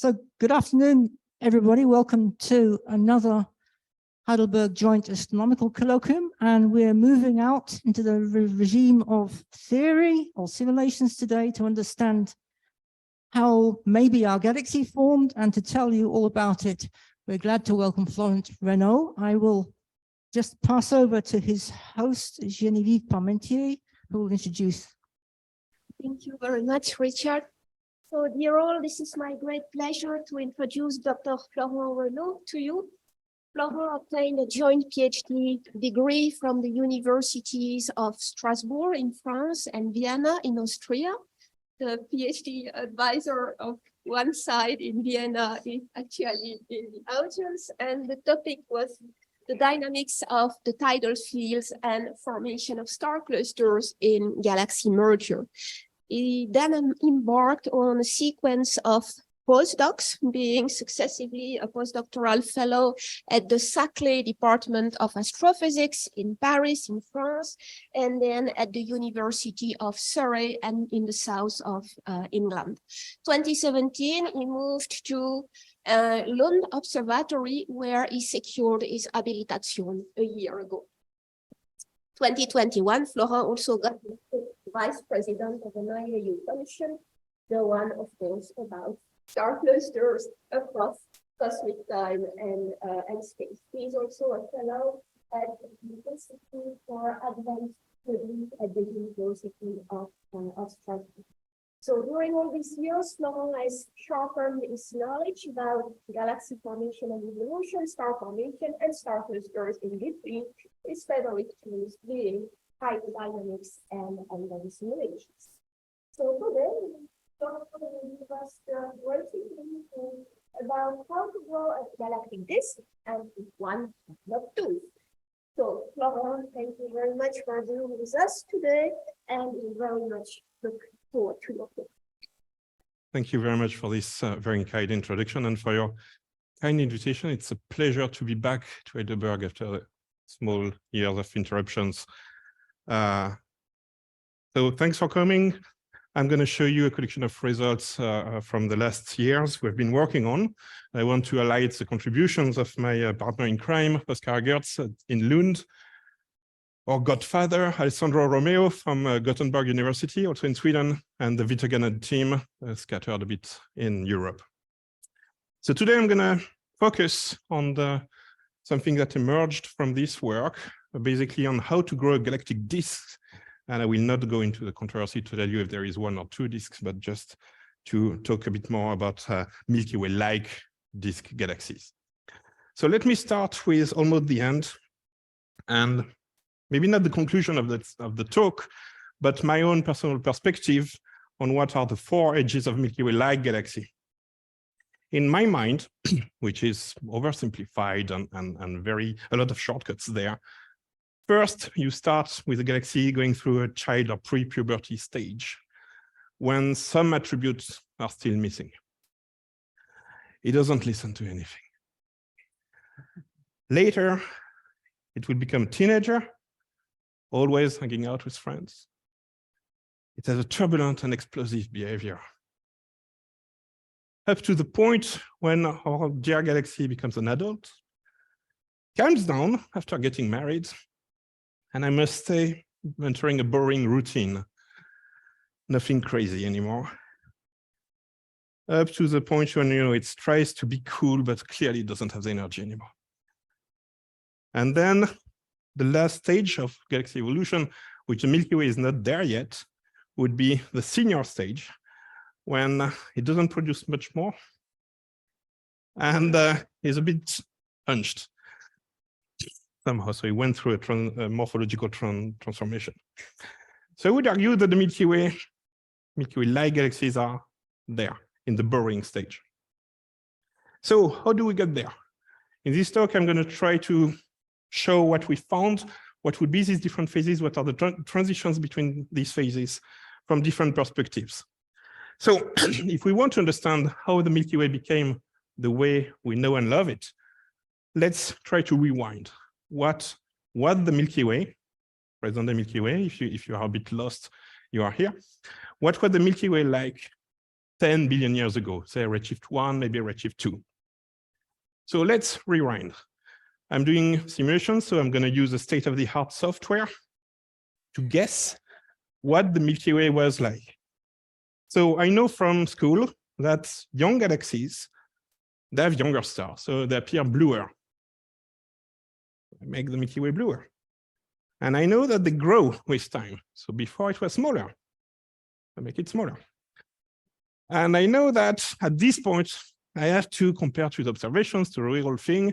So good afternoon, everybody. Welcome to another Heidelberg Joint Astronomical Colloquium, and we're moving out into the regime of theory or simulations today to understand how maybe our galaxy formed, and to tell you all about it, we're glad to welcome Florent Renaud. I will just pass over to his host, Geneviève Parmentier, who will introduce. Thank you very much, Richard. So, dear all, this is my great pleasure to introduce Dr. Florent Renaud to you. Florent obtained a joint PhD degree from the universities of Strasbourg in France and Vienna in Austria. The PhD advisor of one side in Vienna is actually in the audience, and the topic was the dynamics of the tidal fields and formation of star clusters in galaxy merger. He then embarked on a sequence of postdocs, being successively a postdoctoral fellow at the Saclay Department of Astrophysics in Paris, in France, and then at the University of Surrey and in the south of England. 2017, he moved to Lund Observatory, where he secured his habilitation a year ago. 2021, Florent also got vice president of an IAU commission, the one, of course, about star clusters across cosmic time and space. He is also a fellow at the Institute for Advanced Studies at the University of Strasbourg. So during all these years, Florent has sharpened his knowledge about galaxy formation and evolution, star formation, and star clusters in between, his favorite tools being hydrodynamics and ongoing simulations. So today, Florent will give us the great information about how to grow a galactic disk, and one, not two. So Florent, thank you very much for being with us today, and we very much look forward to your talk. Thank you very much for this very kind introduction and for your kind invitation. It's a pleasure to be back to Heidelberg after small years of interruptions. So thanks for coming. I'm going to show you a collection of results from the last years we've been working on. I want to highlight the contributions of my partner in crime, Oscar Gertz in Lund, our godfather, Alessandro Romeo from Gothenburg University, also in Sweden, and the heterogeneity team scattered a bit in Europe. So today I'm going to focus on something that emerged from this work, basically on how to grow a galactic disk. And I will not go into the controversy to tell you if there is one or two disks, but just to talk a bit more about Milky Way-like disk galaxies. So let me start with almost the end, and maybe not the conclusion of the talk, but my own personal perspective on what are the four edges of Milky Way-like galaxy. In my mind, which is oversimplified and a lot of shortcuts there, first, you start with a galaxy going through a child or pre-puberty stage, when some attributes are still missing. It doesn't listen to anything. Later, it will become a teenager, always hanging out with friends. It has a turbulent and explosive behavior, up to the point when our dear galaxy becomes an adult, calms down after getting married, and I must say, entering a boring routine, nothing crazy anymore, up to the point when it tries to be cool, but clearly doesn't have the energy anymore. And then the last stage of galaxy evolution, which the Milky Way is not there yet, would be the senior stage, when it doesn't produce much more and is a bit hunched somehow. So it went through a morphological transformation. So I would argue that the Milky Way-like galaxies are there in the boring stage. So how do we get there? In this talk, I'm going to try to show what we found, what would be these different phases, what are the transitions between these phases from different perspectives. So if we want to understand how the Milky Way became the way we know and love it, let's try to rewind. What the Milky Way, present the Milky Way, if you are a bit lost, you are here. What was the Milky Way like 10 billion years ago, say redshift 1, maybe redshift 2. So let's rewind. I'm doing simulations, so I'm going to use a state-of-the-art software to guess what the Milky Way was like. So I know from school that young galaxies, they have younger stars, so they appear bluer. I make the Milky Way bluer. And I know that they grow with time. So before it was smaller, I make it smaller. And I know that at this point, I have to compare with observations to a real thing.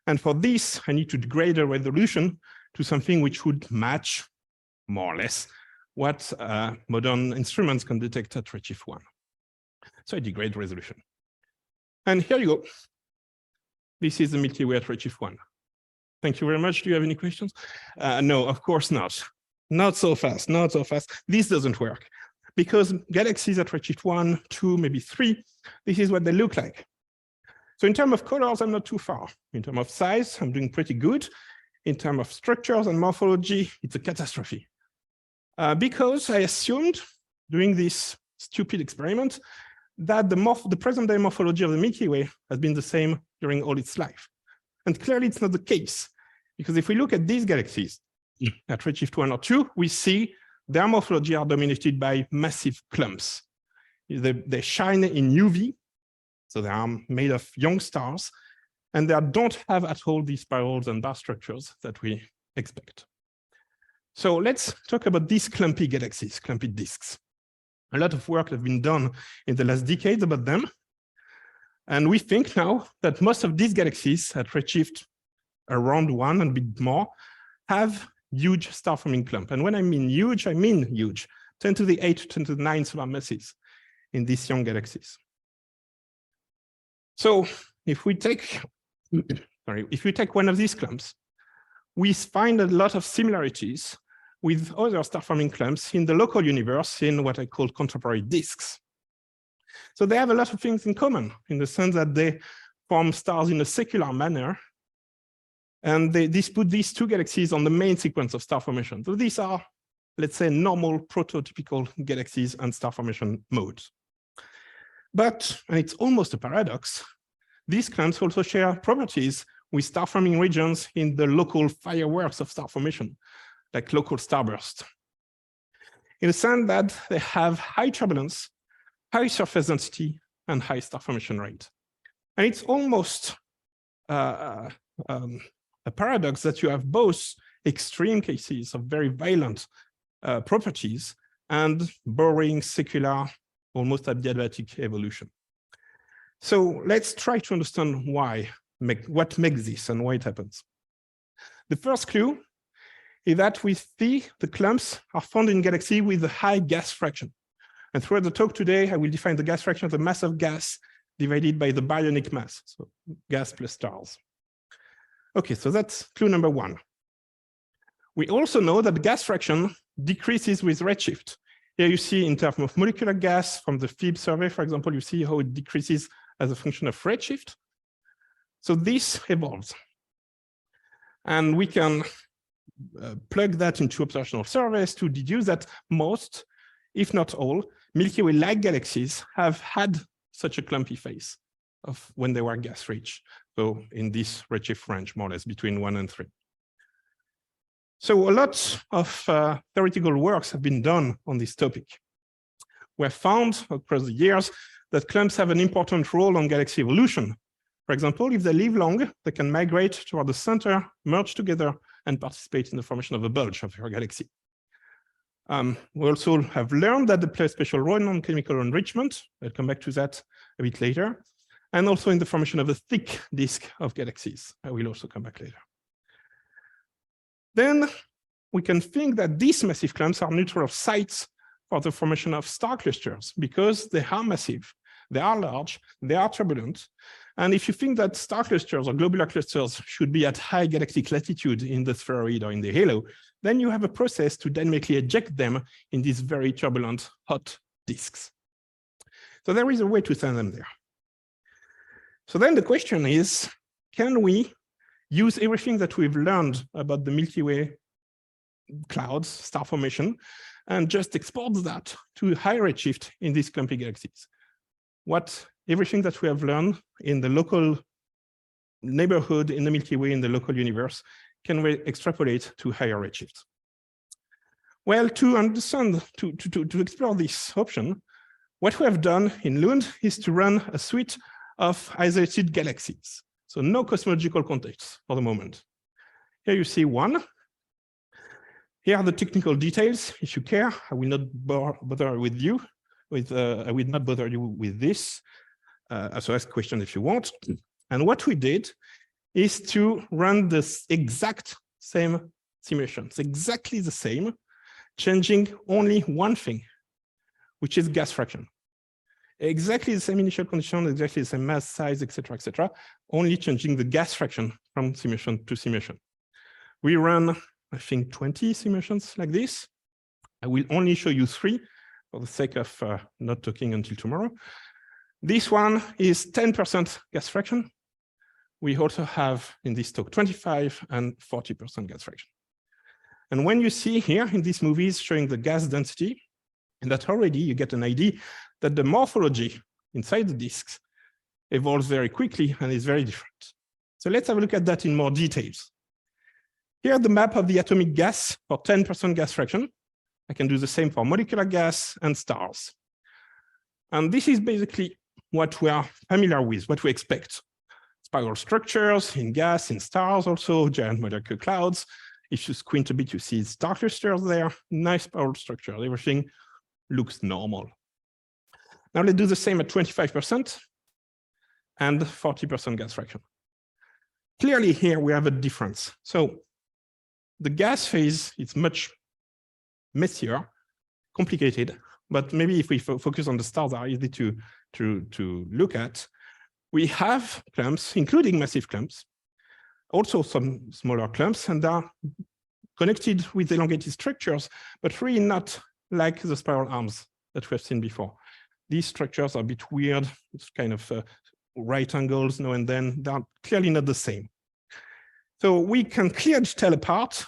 And for this, I need to degrade the resolution to something which would match more or less what modern instruments can detect at redshift 1. So I degrade resolution. And here you go. This is the Milky Way at redshift 1. Thank you very much. Do you have any questions? No, of course not. Not so fast, not so fast. This doesn't work. Because galaxies at redshift 1, 2, maybe 3, this is what they look like. So in terms of colors, I'm not too far. In terms of size, I'm doing pretty good. In terms of structures and morphology, it's a catastrophe. Because I assumed, doing this stupid experiment, that the present-day morphology of the Milky Way has been the same during all its life. And clearly, it's not the case. Because if we look at these galaxies at redshift 1 or 2, we see their morphology are dominated by massive clumps. They shine in UV, so they are made of young stars, and they don't have at all these spirals and bar structures that we expect. So let's talk about these clumpy galaxies, clumpy disks. A lot of work has been done in the last decades about them. And we think now that most of these galaxies at redshift around 1 and a bit more have huge star-forming clump. And when I mean huge, 10 to the 8, 10 to the 9 solar masses in these young galaxies. So if we take one of these clumps, we find a lot of similarities with other star-forming clumps in the local universe in what I call contemporary disks. So they have a lot of things in common in the sense that they form stars in a secular manner. And this put these two galaxies on the main sequence of star formation. So these are, let's say, normal prototypical galaxies and star formation modes. But, and it's almost a paradox, these clumps also share properties with star forming regions in the local fireworks of star formation, like local starburst. In the sense that they have high turbulence, high surface density, and high star formation rate. And it's almost a paradox that you have both extreme cases of very violent properties and boring, secular, almost adiabatic evolution. So let's try to understand what makes this and why it happens. The first clue is that we see the clumps are found in galaxies with a high gas fraction. And throughout the talk today, I will define the gas fraction of the mass of gas divided by the baryonic mass, so gas plus stars. Okay, so that's clue number 1. We also know that the gas fraction decreases with redshift. Here you see in terms of molecular gas from the Phoebe survey, for example, you see how it decreases as a function of redshift. So this evolves. And we can plug that into observational surveys to deduce that most, if not all, Milky Way-like galaxies have had such a clumpy phase of when they were gas-rich. So in this redshift range, more or less, between 1 and 3. So a lot of theoretical works have been done on this topic. We have found across the years that clumps have an important role on galaxy evolution. For example, if they live long, they can migrate toward the center, merge together, and participate in the formation of a bulge of your galaxy. We also have learned that they play a special role in chemical enrichment. I'll come back to that a bit later. And also in the formation of a thick disk of galaxies. I will also come back later. Then we can think that these massive clumps are neutral sites for the formation of star clusters because they are massive, they are large, they are turbulent. And if you think that star clusters or globular clusters should be at high galactic latitude in the spheroid or in the halo, then you have a process to dynamically eject them in these very turbulent, hot disks. So there is a way to send them there. So then the question is, can we use everything that we've learned about the Milky Way clouds, star formation, and just export that to high redshift in these clumpy galaxies? everything that we have learned in the local neighborhood, in the Milky Way, in the local universe, can we extrapolate to higher redshifts? Well, to understand, to explore this option, what we have done in Lund is to run a suite of isolated galaxies. So no cosmological context for the moment. Here you see one. Here are the technical details. If you care, I will not bother with you. I will not bother you with this. So ask questions if you want. And what we did is to run this exact same simulations, exactly the same, changing only one thing, which is gas fraction. Exactly the same initial condition, exactly the same mass, size, etc., only changing the gas fraction from simulation to simulation. We run, I think, 20 simulations like this. I will only show you 3 for the sake of not talking until tomorrow. This one is 10% gas fraction. We also have in this talk 25 and 40% gas fraction. And when you see here in these movies showing the gas density, and that already you get an idea that the morphology inside the disks evolves very quickly and is very different. So let's have a look at that in more details. Here the map of the atomic gas for 10% gas fraction. I can do the same for molecular gas and stars. And this is basically what we are familiar with, what we expect. Spiral structures in gas, in stars also, giant molecular clouds. If you squint a bit, you see star clusters there, nice spiral structure. Everything looks normal. Now let's do the same at 25% and 40% gas fraction. Clearly here we have a difference. So the gas phase is much messier, complicated, but maybe if we focus on the stars are easy to look at. We have clumps, including massive clumps, also some smaller clumps, and are connected with elongated structures, but really not like the spiral arms that we have seen before. These structures are a bit weird. It's kind of right angles now and then. They're clearly not the same. So we can clearly tell apart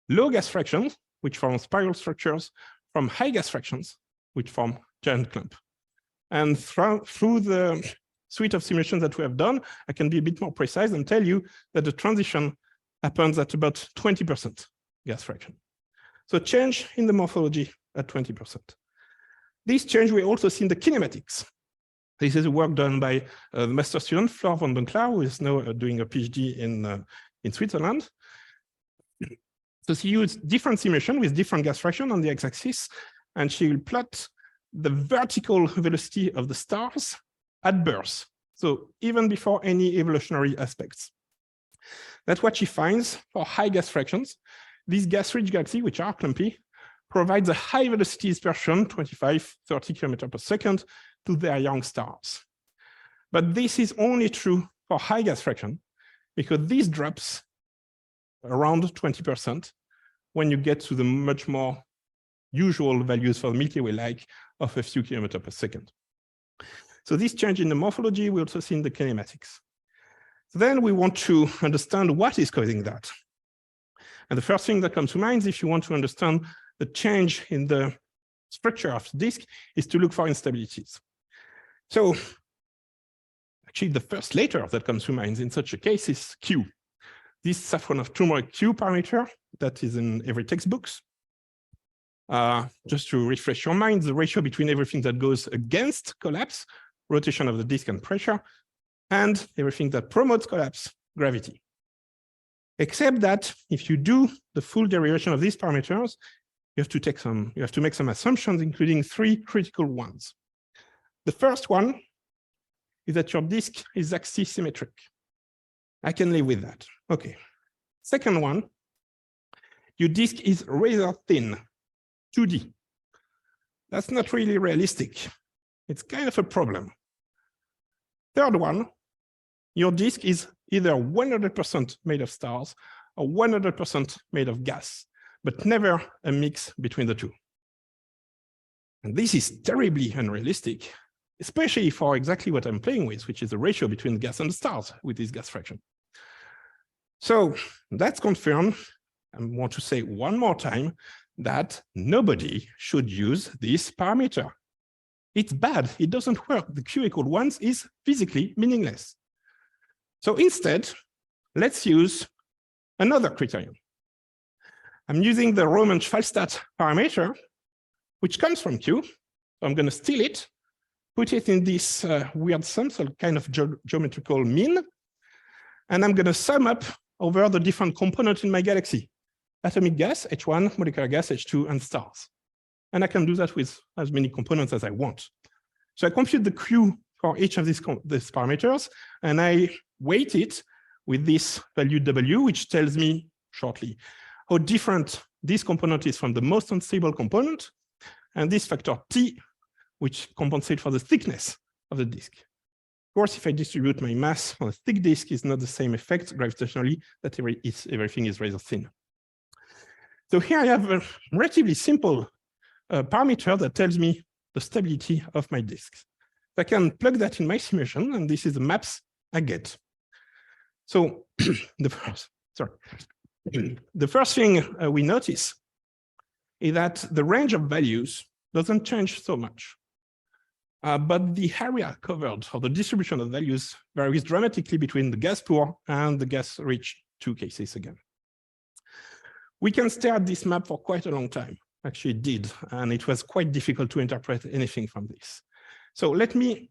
low gas fractions, which form spiral structures, from high gas fractions, which form giant clump. And through the suite of simulations that we have done, I can be a bit more precise and tell you that the transition happens at about 20% gas fraction. So change in the morphology at 20%. This change we also see in the kinematics. This is work done by the master student, Florent Renaud, who is now doing a PhD in Switzerland. So she used different simulation with different gas fraction on the x-axis, and she will plot the vertical velocity of the stars at birth. So even before any evolutionary aspects. That's what she finds for high gas fractions. These gas-rich galaxies, which are CLUMPY, provides a high velocity dispersion, 25, 30 km per second, to their young stars. But this is only true for high gas fraction, because this drops around 20% when you get to the much more usual values for the Milky Way-like of a few kilometers per second. So this change in the morphology, we also see in the kinematics. So then we want to understand what is causing that. And the first thing that comes to mind, if you want to understand the change in the structure of the disk, is to look for instabilities. So actually, the first letter that comes to mind in such a case is Q. This Safronov-Turmeric Q parameter that is in every textbooks. Just to refresh your mind, the ratio between everything that goes against collapse, rotation of the disk and pressure, and everything that promotes collapse, gravity. Except that if you do the full derivation of these parameters, you have to make some assumptions, including 3 critical ones. The first one is that your disk is axisymmetric. I can live with that. Okay. Second one, your disk is rather thin, 2D. That's not really realistic. It's kind of a problem. Third one, your disk is either 100% made of stars or 100% made of gas, but never a mix between the two. And this is terribly unrealistic, especially for exactly what I'm playing with, which is the ratio between gas and the stars with this gas fraction. So that's confirmed. I want to say one more time that nobody should use this parameter. It's bad. It doesn't work. The Q equal 1 is physically meaningless. So instead, let's use another criterion. I'm using the Roman-Fallstadt parameter, which comes from Q. So I'm going to steal it, put it in this weird sum, so kind of geometrical mean, and I'm going to sum up over the different components in my galaxy: atomic gas, H1, molecular gas, H2, and stars. And I can do that with as many components as I want. So I compute the Q for each of these parameters, and I weight it with this value W, which tells me shortly how different this component is from the most unstable component, and this factor T, which compensates for the thickness of the disk. Of course, if I distribute my mass on a thick disk, it's not the same effect gravitationally, that everything is rather thin. So here I have a relatively simple parameter that tells me the stability of my disks. I can plug that in my simulation, and this is the maps I get. So the first thing we notice is that the range of values doesn't change so much, but the area covered, or the distribution of values, varies dramatically between the gas poor and the gas-rich 2 cases again. We can stare at this map for quite a long time. Actually, it did, and it was quite difficult to interpret anything from this. So let me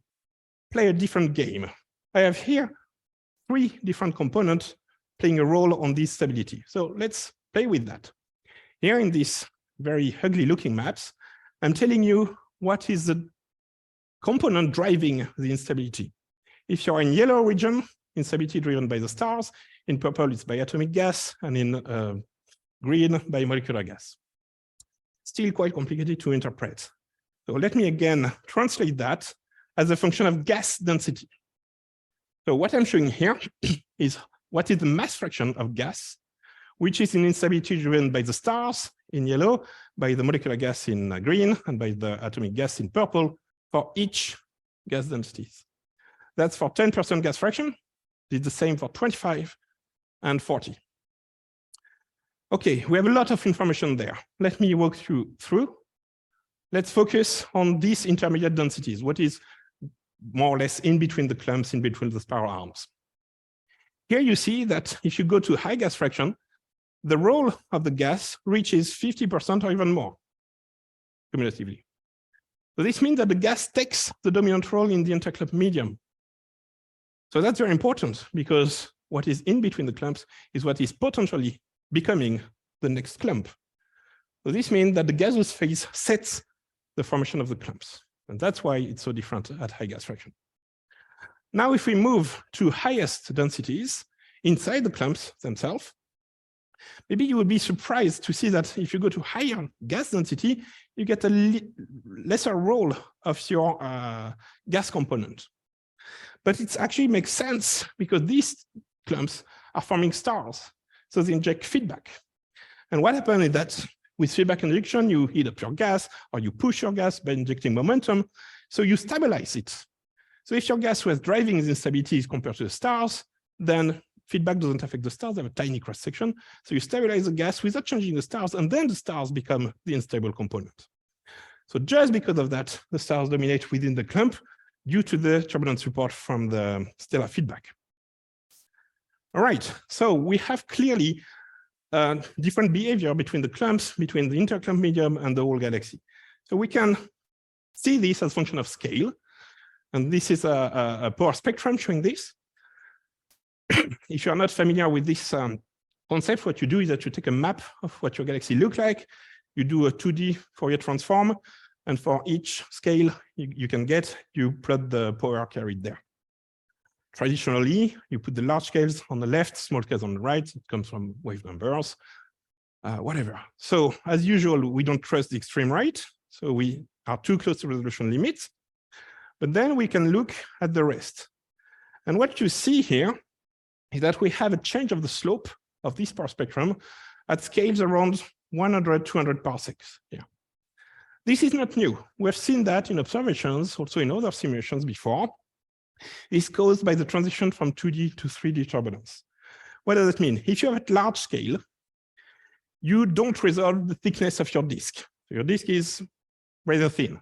play a different game. I have here 3 different components playing a role on this stability. So let's play with that. Here in these very ugly looking maps, I'm telling you what is the component driving the instability. If you're in yellow region, instability driven by the stars. In purple, it's by atomic gas, and in green by molecular gas. Still quite complicated to interpret. So let me again translate that as a function of gas density. So what I'm showing here is what is the mass fraction of gas, which is in instability driven by the stars in yellow, by the molecular gas in green, and by the atomic gas in purple for each gas densities. That's for 10% gas fraction. It's the same for 25 and 40. Okay, we have a lot of information there. Let me walk you through. Let's focus on these intermediate densities, what is more or less in between the clumps, in between the spiral arms. Here you see that if you go to high gas fraction, the role of the gas reaches 50% or even more cumulatively. So this means that the gas takes the dominant role in the interclump medium. So that's very important, because what is in between the clumps is what is potentially becoming the next clump. So this means that the gaseous phase sets the formation of the clumps. And that's why it's so different at high gas fraction. Now, if we move to highest densities inside the clumps themselves, maybe you will be surprised to see that if you go to higher gas density, you get a lesser role of your gas component. But it actually makes sense, because these clumps are forming stars. So they inject feedback. And what happens is that with feedback injection, you heat up your gas, or you push your gas by injecting momentum. So you stabilize it. So if your gas was driving the instabilities compared to the stars, then feedback doesn't affect the stars. They have a tiny cross section. So you stabilize the gas without changing the stars, and then the stars become the unstable component. So just because of that, the stars dominate within the clump due to the turbulent support from the stellar feedback. All right, so we have clearly different behavior between the clumps, between the interclump medium and the whole galaxy. So we can see this as a function of scale. And this is a power spectrum showing this. If you're not familiar with this concept, what you do is that you take a map of what your galaxy looks like. You do a 2D Fourier transform. And for each scale you can get, you plot the power carried there. Traditionally, you put the large scales on the left, small scales on the right. It comes from wave numbers, whatever. So as usual, we don't trust the extreme right. So we are too close to resolution limits. But then we can look at the rest. And what you see here is that we have a change of the slope of this power spectrum at scales around 100, 200 parsecs here. This is not new. We've seen that in observations, also in other simulations before. It's caused by the transition from 2D to 3D turbulence. What does it mean? If you're at large scale, you don't resolve the thickness of your disk. So your disk is rather thin.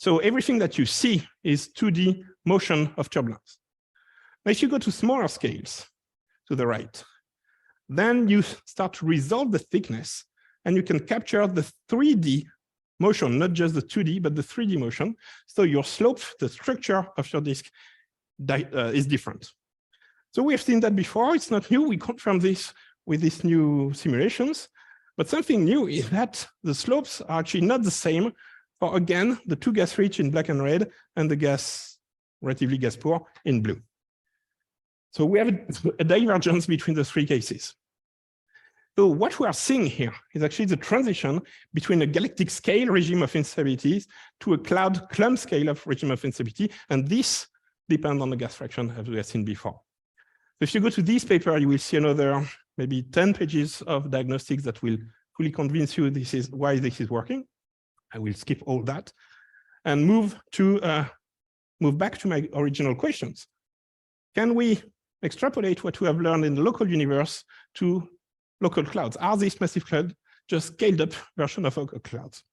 So everything that you see is 2D motion of turbulence. Now, if you go to smaller scales to the right, then you start to resolve the thickness and you can capture the 3D motion, not just the 2D, but the 3D motion. So your slope, the structure of your disk is different. So we have seen that before. It's not new. We confirm this with these new simulations. But something new is that the slopes are actually not the same for, again, the two gas rich in black and red and the gas relatively gas poor in blue. So we have a divergence between the three cases. So what we are seeing here is actually the transition between a galactic scale regime of instabilities to a cloud clump scale of regime of instability. And this depends on the gas fraction, as we have seen before. So if you go to this paper, you will see another maybe 10 pages of diagnostics that will fully convince you this is why this is working. I will skip all that and move back to my original questions. Can we extrapolate what we have learned in the local universe to local clouds? Are these massive clouds just scaled up version of local clouds?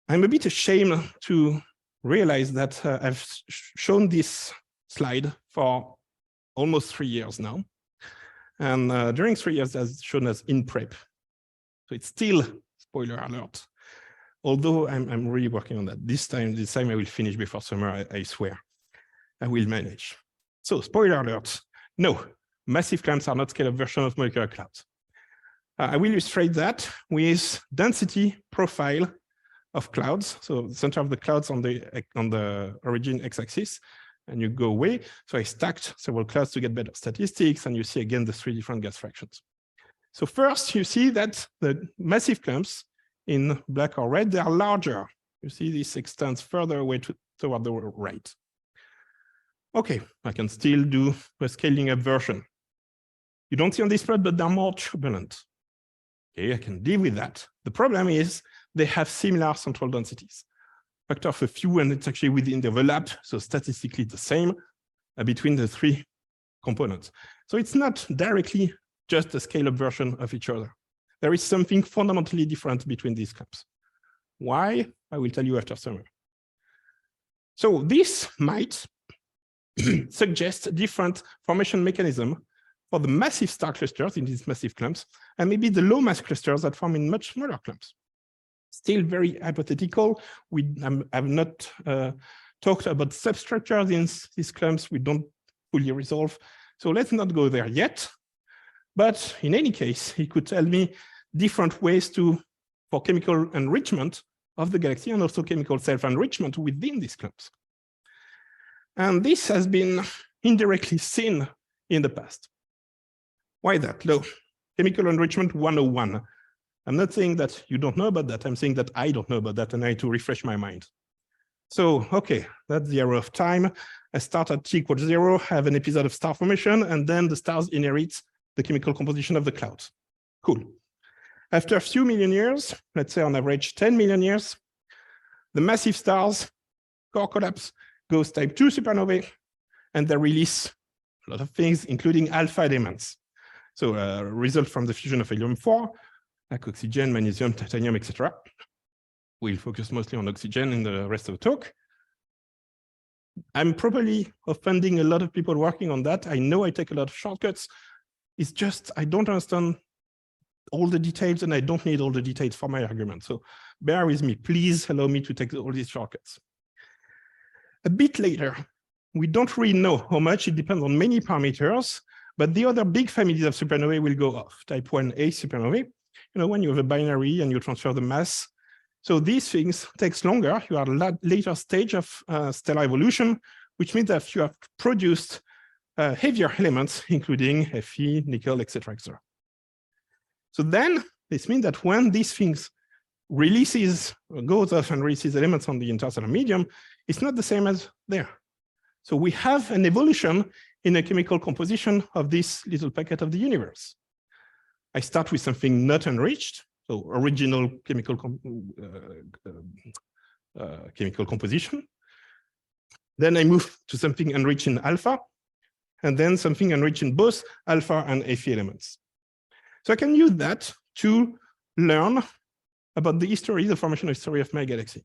I'm a bit ashamed to realize that I've shown this slide for almost 3 years now. And during 3 years, as shown as in prep. So it's still, spoiler alert, although I'm really working on that. This time I will finish before summer, I swear. I will manage. So spoiler alert, no, massive clumps are not scale-up version of molecular clouds. I will illustrate that with density profile of clouds. So the center of the clouds on the origin x-axis, and you go away. So I stacked several clouds to get better statistics, and you see again the three different gas fractions. So first, you see that the massive clumps in black or red, they are larger. You see this extends further away toward the right. Okay, I can still do a scaling up version. You don't see on this plot, but they're more turbulent. Okay, I can deal with that. The problem is they have similar central densities. Factor of a few, and it's actually within the overlap, so statistically the same between the three components. So it's not directly just a scale-up version of each other. There is something fundamentally different between these clumps. Why? I will tell you after summer. So this might suggest a different formation mechanism for the massive star clusters in these massive clumps, and maybe the low mass clusters that form in much smaller clumps. Still very hypothetical. I've not talked about substructures in these clumps. We don't fully resolve. So let's not go there yet. But in any case, he could tell me different ways for chemical enrichment of the galaxy and also chemical self-enrichment within these clumps. And this has been indirectly seen in the past. Why that? Look, chemical enrichment 101. I'm not saying that you don't know about that. I'm saying that I don't know about that, and I need to refresh my mind. So, okay, that's the arrow of time. I start at t equals 0, have an episode of star formation, and then the stars inherit the chemical composition of the clouds. Cool. After a few million years, let's say on average 10 million years, the massive stars, core collapse, goes type 2 supernovae, and they release a lot of things, including alpha elements. So a result from the fusion of helium-4, like oxygen, magnesium, titanium, etc. We'll focus mostly on oxygen in the rest of the talk. I'm probably offending a lot of people working on that. I know I take a lot of shortcuts. It's just, I don't understand all the details, and I don't need all the details for my argument. So bear with me, please allow me to take all these shortcuts. A bit later, we don't really know how much, it depends on many parameters, but the other big families of supernovae will go off. Type 1a supernovae, when you have a binary and you transfer the mass. So these things takes longer. You are at a later stage of stellar evolution, which means that you have produced heavier elements, including Fe, nickel, etc., etc. So then this means that when these things goes off and releases elements on the interstellar medium, it's not the same as there. So we have an evolution in a chemical composition of this little packet of the universe. I start with something not enriched, so original chemical composition. Then I move to something enriched in alpha, and then something enriched in both alpha and Fe elements. So I can use that to learn about the formation history of my galaxy.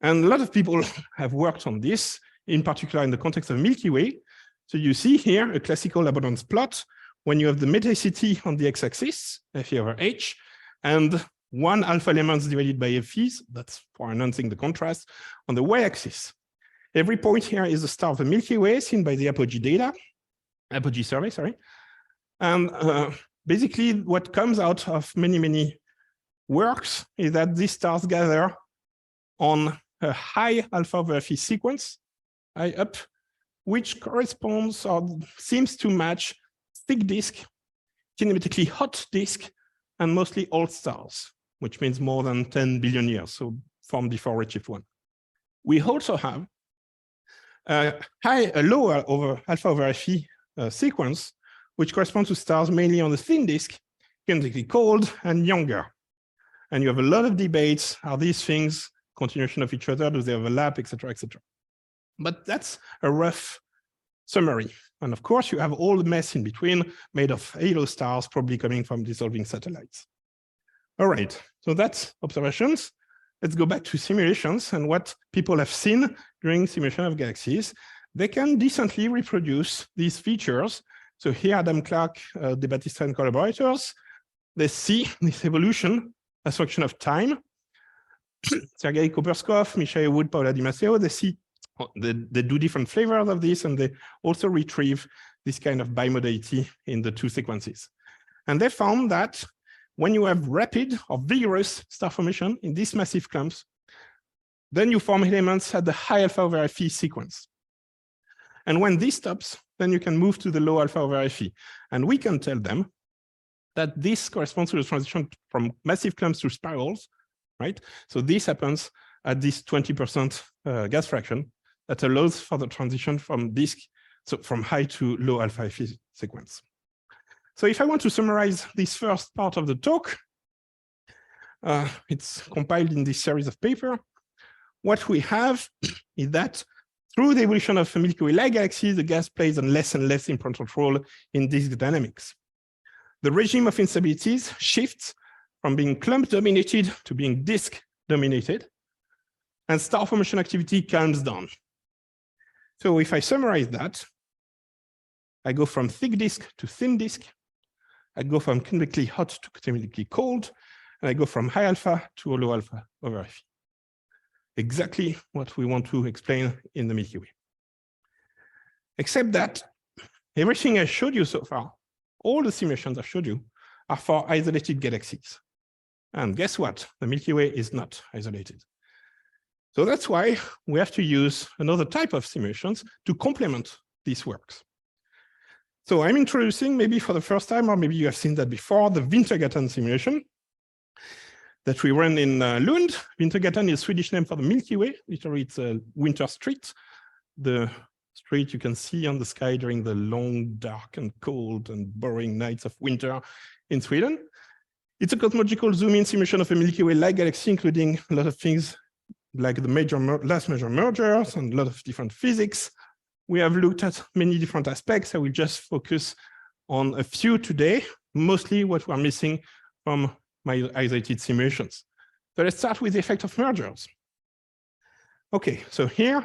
And a lot of people have worked on this, in particular in the context of Milky Way. So you see here a classical abundance plot when you have the metallicity on the x-axis, Fe over h, and one alpha elements divided by Fe's, that's for enhancing the contrast, on the y-axis. Every point here is the star of the Milky Way seen by the apogee survey, sorry. And basically what comes out of many works is that these stars gather on a high alpha over Fe sequence, high up, which corresponds or seems to match thick disk, kinematically hot disk, and mostly old stars, which means more than 10 billion years, so from before redshift 1. We also have a lower over alpha over Fe sequence, which corresponds to stars mainly on the thin disk, kinematically cold and younger. And you have a lot of debates, are these things continuation of each other, do they overlap, etc., etc. But that's a rough summary. And of course, you have all the mess in between made of halo stars, probably coming from dissolving satellites. All right, so that's observations. Let's go back to simulations and what people have seen during simulation of galaxies. They can decently reproduce these features. So here, Adam Clark, De Battista and collaborators, they see this evolution as a function of time. Sergei Koperskov, Michael Wood, Paola Di Matteo, they see they do different flavors of this, and they also retrieve this kind of bimodality in the two sequences. And they found that when you have rapid or vigorous star formation in these massive clumps, then you form elements at the high alpha over Fe sequence. And when this stops, then you can move to the low alpha over Fe. And we can tell them that this corresponds to the transition from massive clumps to spirals, right? So this happens at this 20% gas fraction that allows for the transition from disk, so from high to low alpha Fe sequence. So if I want to summarize this first part of the talk, it's compiled in this series of paper. What we have is that through the evolution of Milky Way-like galaxies, the gas plays a less and less important role in disk dynamics. The regime of instabilities shifts from being clump dominated to being disk dominated, and star formation activity calms down. So if I summarize that, I go from thick disk to thin disk, I go from kinematically hot to kinematically cold, and I go from high alpha to low alpha over Fe. Exactly what we want to explain in the Milky Way. Except that everything I showed you so far, all the simulations I showed you, are for isolated galaxies. And guess what? The Milky Way is not isolated. So that's why we have to use another type of simulations to complement these works. So I'm introducing, maybe for the first time, or maybe you have seen that before, the Vintergatan simulation that we ran in Lund. Vintergatan is a Swedish name for the Milky Way. Literally, it's a winter street. The street you can see on the sky during the long, dark, and cold and boring nights of winter in Sweden. It's a cosmological zoom-in simulation of a Milky Way-like galaxy, including a lot of things like the last major mergers and a lot of different physics. We have looked at many different aspects. I will just focus on a few today, mostly what we're missing from my isolated simulations. So let's start with the effect of mergers. Okay, so here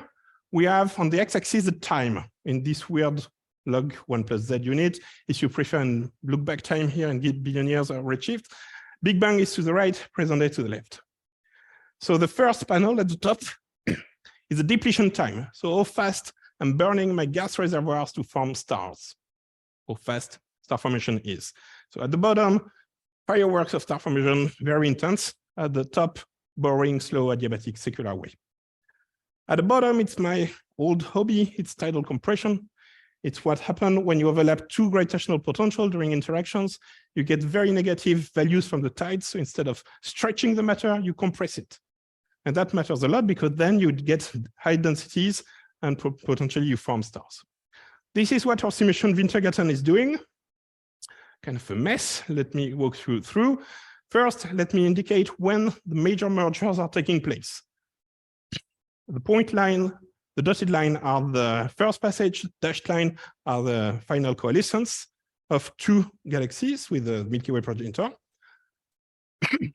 we have on the x-axis the time in this weird log 1 plus z unit. If you prefer and look back time here and get billion years of redshift, Big Bang is to the right, present day to the left. So the first panel at the top is the depletion time. So how fast I'm burning my gas reservoirs to form stars, how fast star formation is. So at the bottom, fireworks of star formation, very intense. At the top, boring, slow, adiabatic, secular way. At the bottom, it's my old hobby. It's tidal compression. It's what happened when you overlap two gravitational potential during interactions. You get very negative values from the tides. So instead of stretching the matter, you compress it. And that matters a lot because then you get high densities and potentially you form stars. This is what our simulation Vintergatan is doing. Kind of a mess. Let me walk you through. First, let me indicate when the major mergers are taking place. The point line, the dotted line are the first passage, dashed line are the final coalescence of two galaxies with the Milky Way progenitor.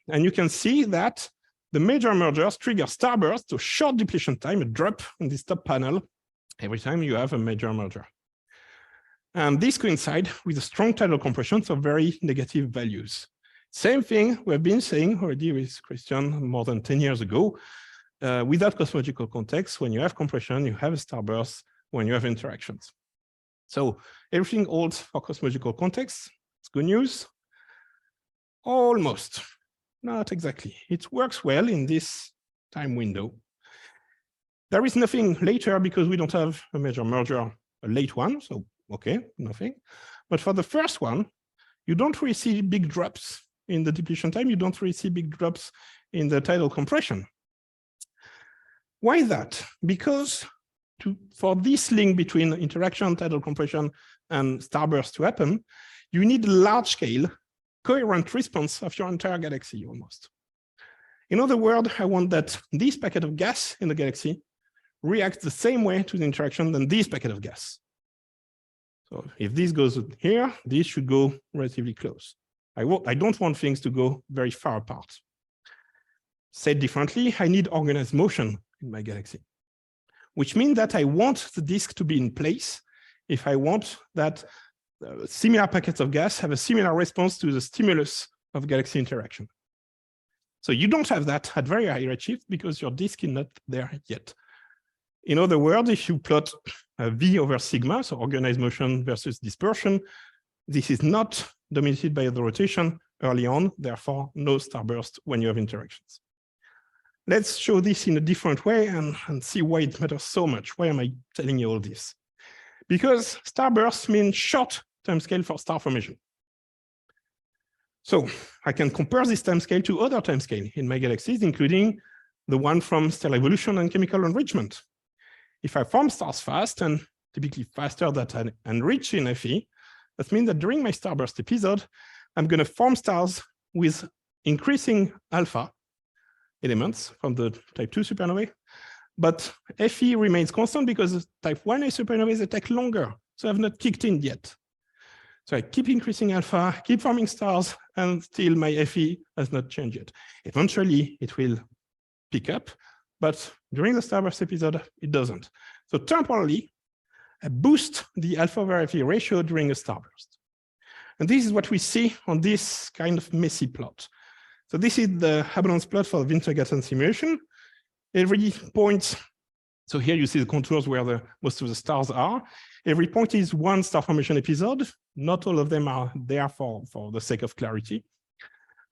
And you can see that the major mergers trigger starbursts, so short depletion time, a drop in this top panel every time you have a major merger. And this coincides with a strong tidal compression, so very negative values. Same thing we've been saying already with Christian more than 10 years ago. Without cosmological context, when you have compression, you have a starburst when you have interactions. So everything holds for cosmological context. It's good news. Almost. Not exactly. It works well in this time window. There is nothing later because we don't have a major merger, a late one. So, okay, nothing. But for the first one, you don't really see big drops in the depletion time. You don't really see big drops in the tidal compression. Why that? Because for this link between interaction, tidal compression, and starburst to happen, you need a large-scale, coherent response of your entire galaxy, almost. In other words, I want that this packet of gas in the galaxy reacts the same way to the interaction than this packet of gas. So if this goes here, this should go relatively close. I don't want things to go very far apart. Said differently, I need organized motion in my galaxy, which means that I want the disk to be in place if I want that similar packets of gas have a similar response to the stimulus of galaxy interaction. So you don't have that at very high redshift because your disk is not there yet. In other words, if you plot V over sigma, so organized motion versus dispersion, this is not dominated by the rotation early on, therefore no starburst when you have interactions. Let's show this in a different way and see why it matters so much. Why am I telling you all this? Because starbursts mean short timescale for star formation. So I can compare this timescale to other timescales in my galaxies, including the one from stellar evolution and chemical enrichment. If I form stars fast, and typically faster than I enrich in Fe, that means that during my starburst episode, I'm going to form stars with increasing alpha elements from the type 2 supernovae, but Fe remains constant because type 1a supernovae, they take longer, so I've not kicked in yet. So I keep increasing alpha, keep forming stars, and still my Fe has not changed yet. Eventually, it will pick up, but during the starburst episode, it doesn't. So temporarily, I boost the alpha over Fe ratio during a starburst. And this is what we see on this kind of messy plot. So this is the abundance plot for the Winter-Gatton simulation. Every point, so here you see the contours where most of the stars are. Every point is one star formation episode. Not all of them are there for the sake of clarity.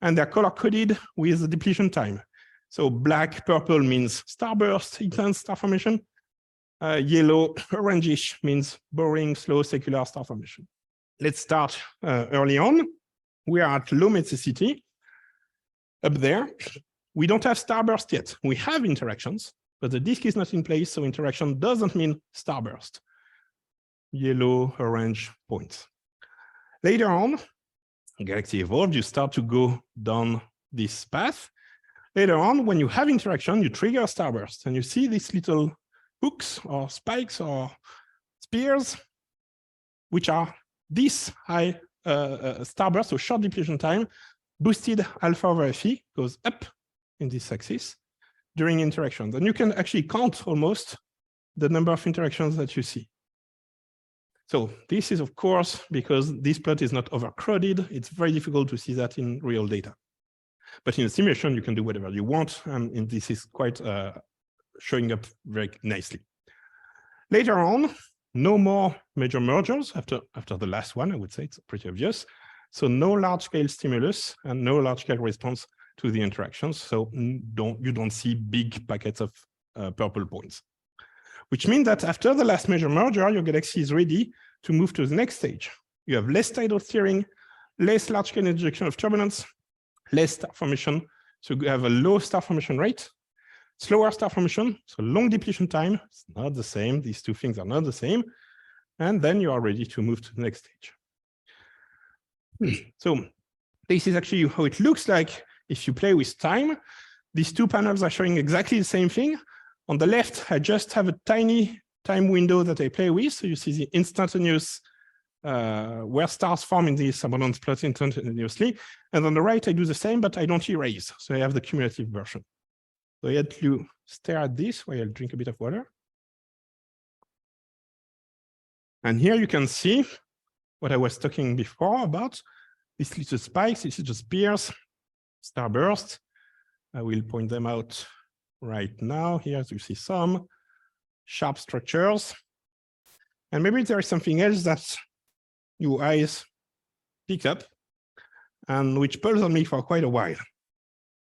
And they're color-coded with the depletion time. So black, purple means starburst, intense star formation. Yellow, orangish means boring, slow, secular star formation. Let's start early on. We are at low meticity. Up there, we don't have starburst yet. We have interactions, but the disk is not in place, so interaction doesn't mean starburst. Yellow, orange points. Later on, galaxy evolved, you start to go down this path. Later on, when you have interaction, you trigger a starburst, and you see these little hooks or spikes or spears, which are this high starburst, so short depletion time, boosted alpha over Fe goes up in this axis during interactions. And you can actually count almost the number of interactions that you see. So this is, of course, because this plot is not overcrowded. It's very difficult to see that in real data. But in a simulation, you can do whatever you want. And this is quite showing up very nicely. Later on, no more major mergers after the last one, I would say. It's pretty obvious. So no large-scale stimulus and no large-scale response to the interactions. So you don't see big packets of purple points, which means that after the last major merger, your galaxy is ready to move to the next stage. You have less tidal steering, less large-scale injection of turbulence, less star formation. So you have a low star formation rate, slower star formation, so long depletion time. It's not the same. These two things are not the same. And then you are ready to move to the next stage. So this is actually how it looks like if you play with time. These two panels are showing exactly the same thing. On the left, I just have a tiny time window that I play with. So you see the instantaneous, where stars form in this abundance plot instantaneously. And on the right, I do the same, but I don't erase. So I have the cumulative version. So I had to stare at this while I drink a bit of water. And here you can see what I was talking before about. These little spikes, these little spears, starburst. I will point them out right now. Here you see some sharp structures. And maybe there is something else that your eyes pick up and which puzzled me for quite a while.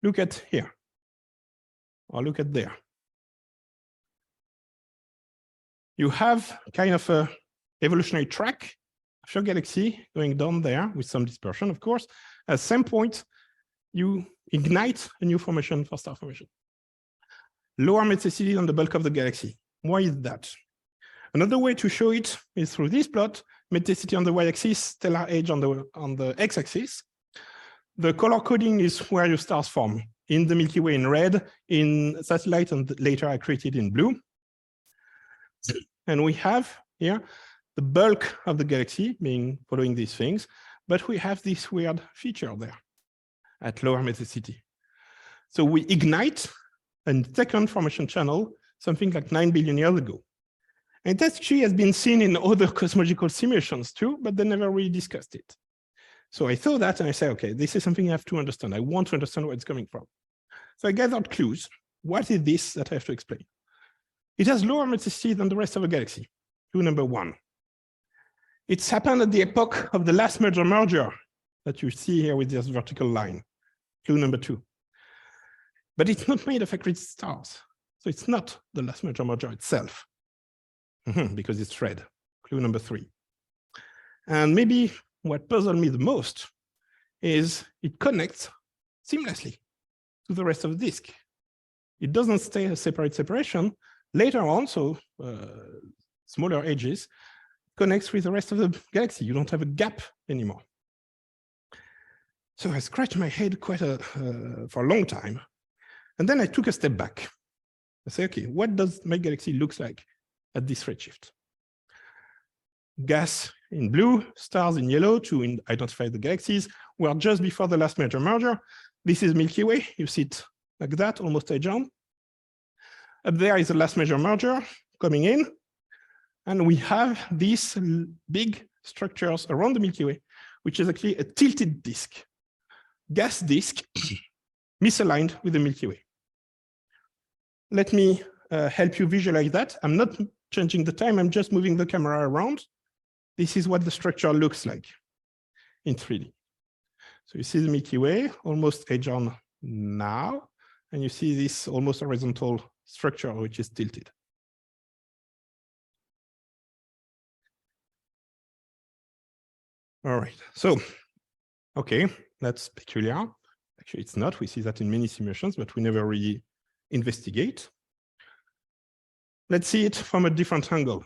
Look at here, or look at there. You have kind of a evolutionary track of your galaxy going down there with some dispersion, of course. At some point, you ignite a new formation for star formation. Lower metallicity than the bulk of the galaxy. Why is that? Another way to show it is through this plot, metallicity on the y-axis, stellar age on the x-axis. The color coding is where your stars form. In the Milky Way in red, in satellite, and later I created in blue. And we have here the bulk of the galaxy being following these things, but we have this weird feature there at lower metallicity. So we ignite a second formation channel, something like 9 billion years ago. And that actually has been seen in other cosmological simulations too, but they never really discussed it. So I saw that and I said, okay, this is something I have to understand. I want to understand where it's coming from. So I gathered clues. What is this that I have to explain? It has lower metallicity than the rest of the galaxy. Clue number one. It's happened at the epoch of the last major merger that you see here with this vertical line. Clue number two. But it's not made of accreted stars. So it's not the last major merger itself, because it's red. Clue number three. And maybe what puzzled me the most is it connects seamlessly to the rest of the disk. It doesn't stay a separate separation. Later on, so smaller edges, connects with the rest of the galaxy. You don't have a gap anymore. So I scratched my head quite for a long time. And then I took a step back. I say, okay, what does my galaxy look like at this redshift? Gas in blue, stars in yellow to identify the galaxies. We are just before the last major merger. This is Milky Way. You see it like that, almost edge on. Up there is the last major merger coming in. And we have these big structures around the Milky Way, which is actually a tilted disk, gas disk, misaligned with the Milky Way. Let me help you visualize that. I'm not changing the time, I'm just moving the camera around. This is what the structure looks like in 3D. So you see the Milky Way, almost edge on now, and you see this almost horizontal structure, which is tilted. All right, so, okay, that's peculiar. Actually, it's not. We see that in many simulations, but we never really investigate. Let's see it from a different angle.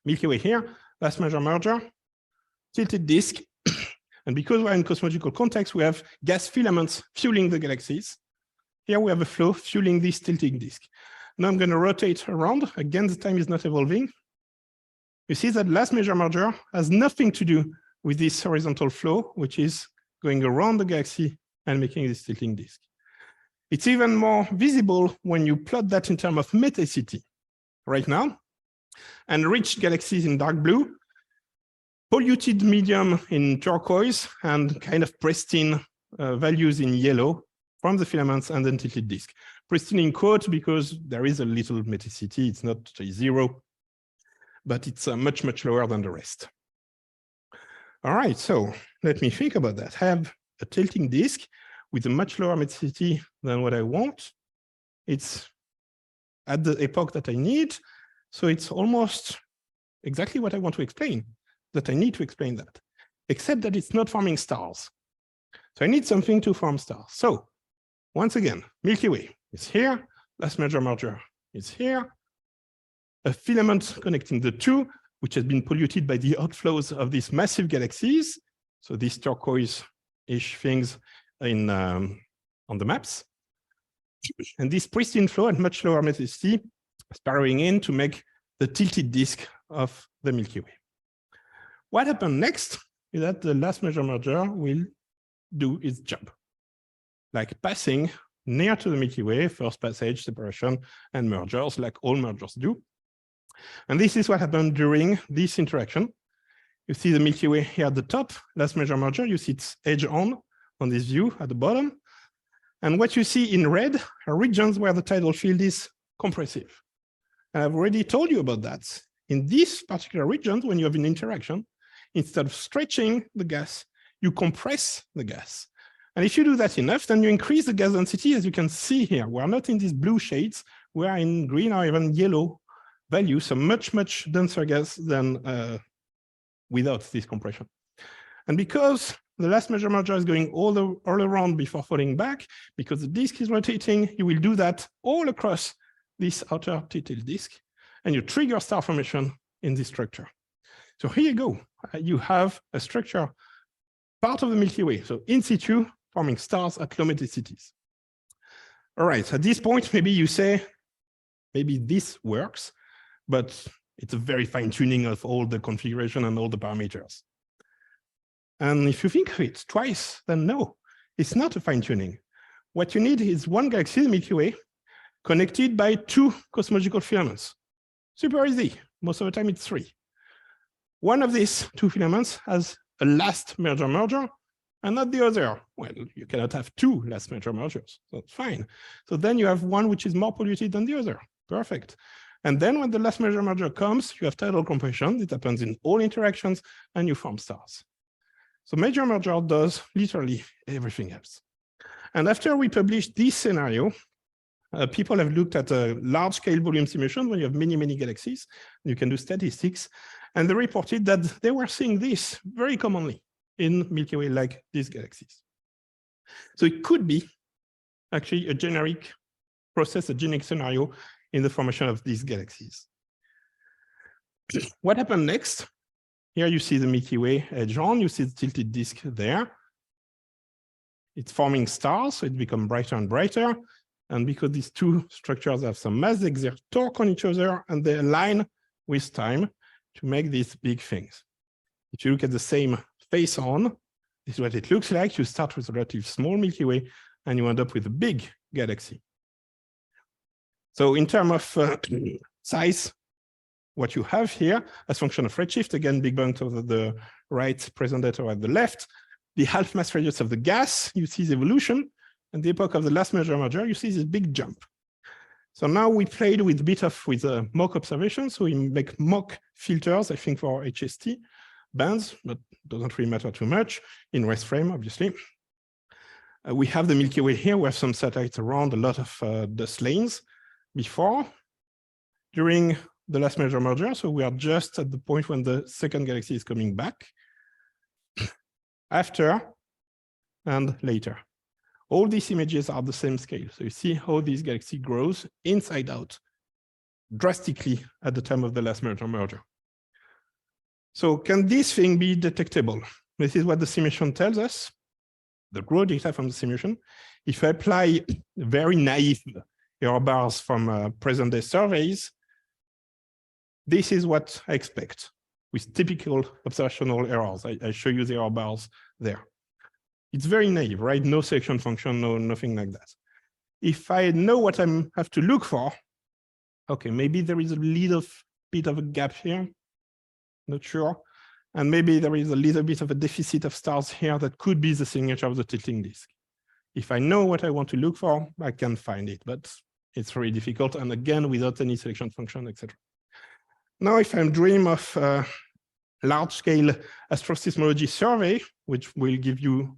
Milky Way here, last major merger, tilted disk. And because we're in cosmological context, we have gas filaments fueling the galaxies. Here we have a flow fueling this tilting disk. Now I'm going to rotate around. Again, the time is not evolving. You see that last major merger has nothing to do with this horizontal flow, which is going around the galaxy and making this tilting disk. It's even more visible when you plot that in terms of metallicity. Right now, enriched galaxies in dark blue, polluted medium in turquoise, and kind of pristine values in yellow from the filaments and the tilted disk. Pristine in quote because there is a little metallicity. It's not zero, but it's much, much lower than the rest. All right, so let me think about that. I have a tilting disk with a much lower metallicity than what I want. It's at the epoch that I need. So it's almost exactly what I want to explain, that I need to explain that, except that it's not forming stars. So I need something to form stars. So once again, Milky Way is here, last major merger is here, a filament connecting the two, which has been polluted by the outflows of these massive galaxies. So these turquoise-ish things in, on the maps. And this pristine flow at much lower metallicity sparrowing in to make the tilted disk of the Milky Way. What happened next is that the last major merger will do its job, like passing near to the Milky Way, first passage, separation, and mergers, like all mergers do. And this is what happened during this interaction. You see the Milky Way here at the top, last major merger. You see its edge on this view at the bottom. And what you see in red are regions where the tidal field is compressive. And I've already told you about that. In these particular regions, when you have an interaction, instead of stretching the gas, you compress the gas. And if you do that enough, then you increase the gas density, as you can see here. We're not in these blue shades, we are in green or even yellow values, so much, much denser gas than without this compression. And because the last major merger is going all around before falling back, because the disk is rotating, you will do that all across this outer tilted disk, and you trigger star formation in this structure. So here you go. You have a structure, part of the Milky Way, so in situ, forming stars at low metallicities. All right, at this point, maybe you say, maybe this works, but it's a very fine tuning of all the configuration and all the parameters. And if you think of it twice, then no, it's not a fine tuning. What you need is one galaxy, the Milky Way, connected by two cosmological filaments. Super easy. Most of the time it's 3. One of these 2 filaments has a last major merger and not the other. Well, you cannot have 2 last major mergers. So that's fine. So then you have one which is more polluted than the other. Perfect. And then when the last major merger comes, you have tidal compression. It happens in all interactions and you form stars. So major merger does literally everything else. And after we published this scenario, people have looked at a large-scale volume simulation when you have many, many galaxies. You can do statistics. And they reported that they were seeing this very commonly in Milky Way-like these galaxies. So it could be actually a generic process, a generic scenario in the formation of these galaxies. What happened next? Here you see the Milky Way edge on, you see the tilted disk there. It's forming stars, so it becomes brighter and brighter. And because these two structures have some mass, they exert torque on each other and they align with time to make these big things. If you look at the same face on, this is what it looks like. You start with a relatively small Milky Way and you end up with a big galaxy. So in terms of size, what you have here as function of redshift, again, big bang to the right, present data at the left, the half mass radius of the gas, you see the evolution, and the epoch of the last major merger, you see this big jump. So now we played with a bit of mock observations. So we make mock filters, I think, for HST bands, but doesn't really matter too much in rest frame, obviously. We have the Milky Way here. We have some satellites around, a lot of dust lanes before, during the last major merger. So we are just at the point when the second galaxy is coming back, after and later. All these images are the same scale. So you see how this galaxy grows inside out drastically at the time of the last major merger. So can this thing be detectable? This is what the simulation tells us, the raw data from the simulation. If I apply very naive error bars from present day surveys, this is what I expect with typical observational errors. I show you the error bars there. It's very naive, right? No selection function, no nothing like that. If I know what I have to look for, okay, maybe there is a little bit of a gap here, not sure. And maybe there is a little bit of a deficit of stars here that could be the signature of the tilting disk. If I know what I want to look for, I can find it, but it's very difficult. And again, without any selection function, etc. Now, if I'm dream of large-scale astroseismology survey, which will give you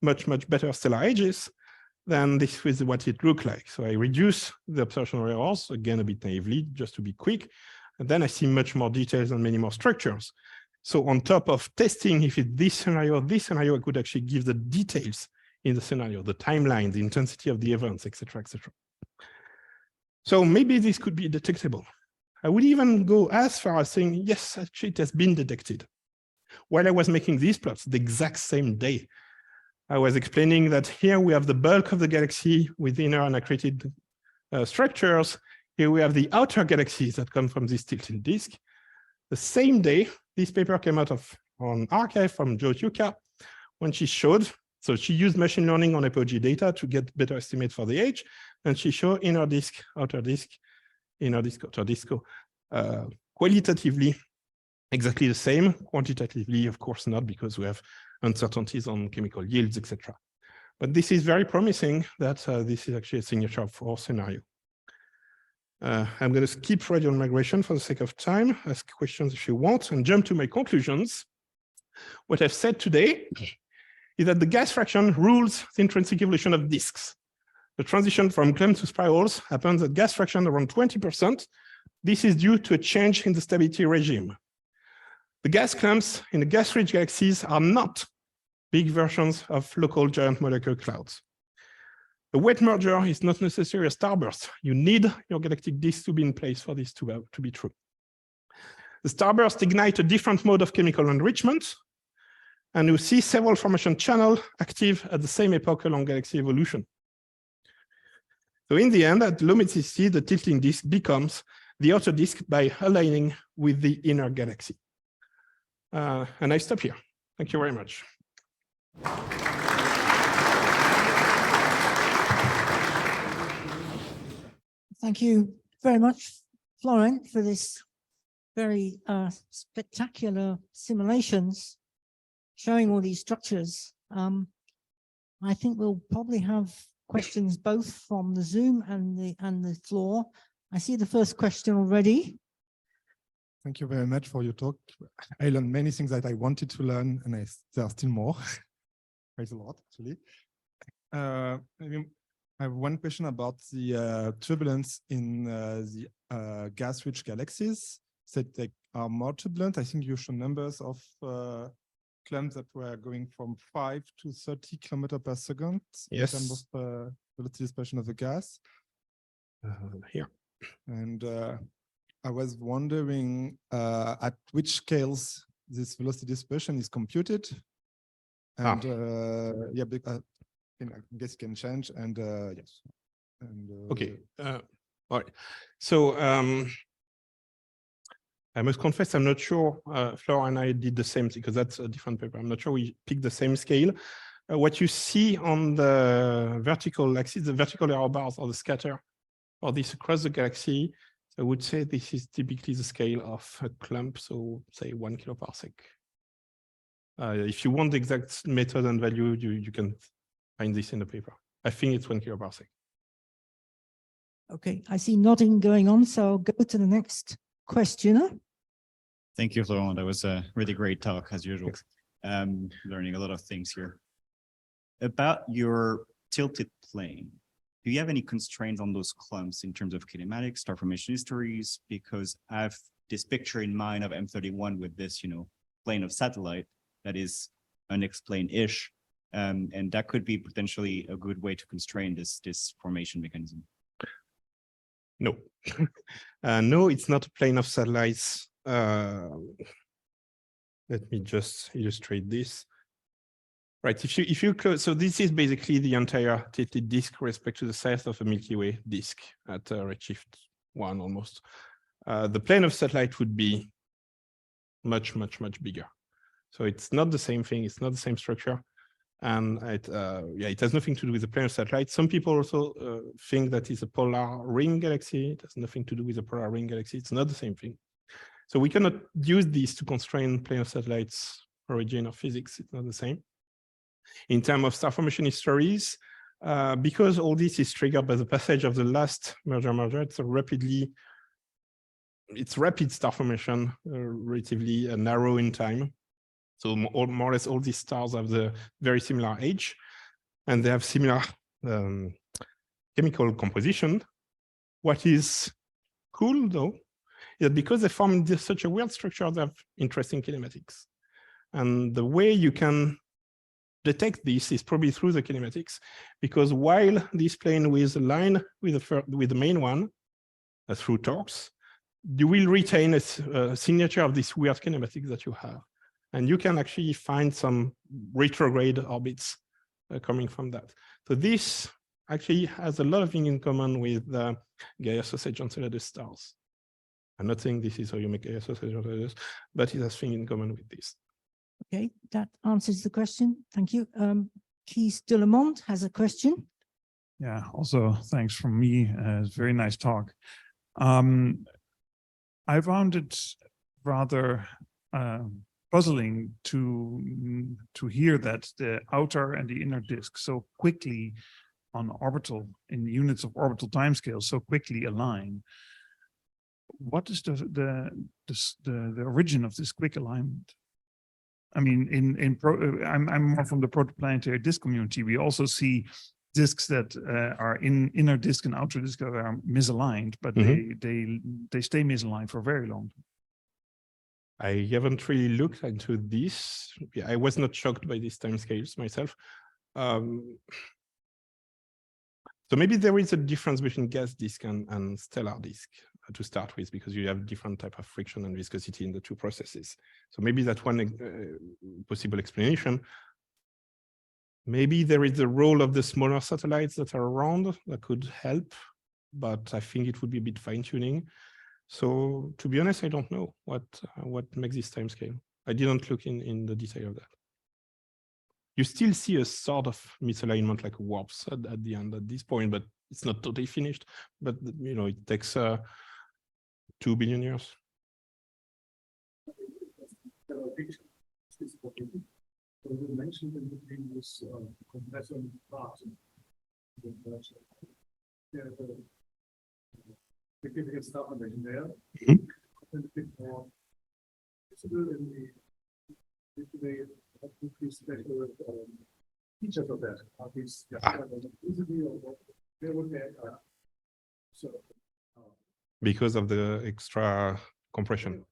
much, much better stellar ages, then this is what it looks like. So I reduce the observational errors, again, a bit naively, just to be quick. And then I see much more details and many more structures. So on top of testing, if it's this scenario, I could actually give the details in the scenario, the timeline, the intensity of the events, etc., etc. So maybe this could be detectable. I would even go as far as saying, yes, actually it has been detected. While I was making these plots the exact same day, I was explaining that here we have the bulk of the galaxy with inner and accreted structures. Here we have the outer galaxies that come from this tilted disk. The same day, this paper came out on arXiv from Jo Tyuka, when she showed So she used machine learning on apogee data to get better estimate for the age, and she showed inner disk, outer disk, inner disk, outer disk, qualitatively exactly the same, quantitatively, of course not, because we have uncertainties on chemical yields, etc. But this is very promising that this is actually a signature of our scenario. I'm going to skip radial migration for the sake of time, ask questions if you want, and jump to my conclusions. What I've said today is that the gas fraction rules the intrinsic evolution of disks. The transition from CLUMPS to spirals happens at gas fraction around 20%. This is due to a change in the stability regime. The gas clumps in the gas-rich galaxies are not big versions of local giant molecular clouds. A wet merger is not necessarily a starburst. You need your galactic disk to be in place for this to be true. The starburst ignite a different mode of chemical enrichment, and you see several formation channels active at the same epoch along galaxy evolution. So in the end, at low metallicity, the tilting disk becomes the outer disk by aligning with the inner galaxy. And I stop here. Thank you very much. Thank you very much, Florent, for this very spectacular simulations showing all these structures. I think we'll probably have questions both from the Zoom and the floor. I see the first question already. Thank you very much for your talk. I learned many things that I wanted to learn, and there are still more. Quite a lot, actually. Maybe I have one question about the turbulence in the gas-rich galaxies. Said they are more turbulent. I think you showed numbers of clumps that were going from 5 to 30 kilometers per second. Yes. In terms of velocity dispersion of the gas. Here. And I was wondering at which scales this velocity dispersion is computed. And yeah, because, I guess it can change. And yes. And, okay. All right. So I must confess, I'm not sure Flora and I did the same thing, because that's a different paper. I'm not sure we picked the same scale. What you see on the vertical axis, the vertical error bars or the scatter, or this across the galaxy, I would say this is typically the scale of a clump, so say 1 kiloparsec. If you want the exact method and value, you can find this in the paper. I think it's 1 kiloparsec. Okay, I see nodding going on, so I'll go to the next questioner. Thank you, Florent. That was a really great talk, as usual. Learning a lot of things here. About your tilted plane, do you have any constraints on those clumps in terms of kinematics, star formation histories? Because I have this picture in mind of M31 with this, plane of satellite that is unexplained-ish, and that could be potentially a good way to constrain this formation mechanism. No, no, it's not a plane of satellites. Let me just illustrate this. Right, if you close, so this is basically the entire tilted disk with respect to the size of a Milky Way disk at redshift 1 almost. The plane of satellite would be much, much, much bigger. So it's not the same thing. It's not the same structure. And it has nothing to do with the plane of satellite. Some people also think that it's a polar ring galaxy. It has nothing to do with a polar ring galaxy. It's not the same thing. So we cannot use this to constrain plane of satellites origin of physics. It's not the same. In terms of star formation histories, because all this is triggered by the passage of the last merger, it's rapid star formation, relatively narrow in time. So more or less all these stars have the very similar age, and they have similar chemical composition. What is cool though, is that because they form such a weird structure, they have interesting kinematics. And the way you can detect this is probably through the kinematics, because while this plane is aligned with the main one through torques, you will retain a signature of this weird kinematics that you have. And you can actually find some retrograde orbits coming from that. So this actually has a lot of things in common with gaseous Enceladus stars. I'm not saying this is how you make gaseous Enceladus, but it has things in common with this. Okay, that answers the question. Thank you. Keith Delamont has a question. Yeah, also thanks from me. It's a very nice talk. I found it rather puzzling to hear that the outer and the inner disk so quickly on orbital, in units of orbital timescale, so quickly align. What is the origin of this quick alignment? I mean, I'm more from the protoplanetary disk community. We also see disks that are in inner disk and outer disk that are misaligned, but they stay misaligned for very long. I haven't really looked into this. I was not shocked by these timescales myself. So maybe there is a difference between gas disk and stellar disk to start with, because you have different type of friction and viscosity in the two processes. So maybe that's one possible explanation. Maybe there is the role of the smaller satellites that are around that could help, but I think it would be a bit fine-tuning. So to be honest, I don't know what makes this timescale. I didn't look in the detail of that. You still see a sort of misalignment like warps at the end at this point, but it's not totally finished. But you know, it takes 2 billion years. So you mentioned in the previous compressor part, significant stuff in there, and a bit more visible in the special features of that. Are these easily or what they would get? So Because of the extra compression.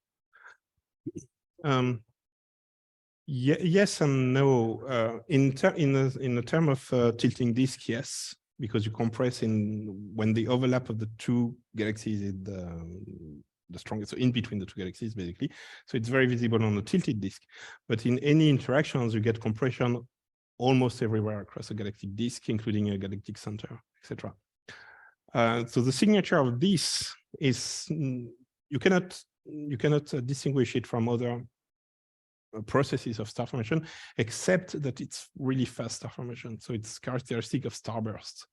Yes and no. In the term of tilting disk, yes, because you compress when the overlap of the two galaxies is the strongest, so in between the two galaxies, basically. So it's very visible on the tilted disk. But in any interactions, you get compression almost everywhere across a galactic disk, including a galactic center, etc. So the signature of this is you cannot distinguish it from other processes of star formation, except that it's really fast star formation. So it's characteristic of starbursts.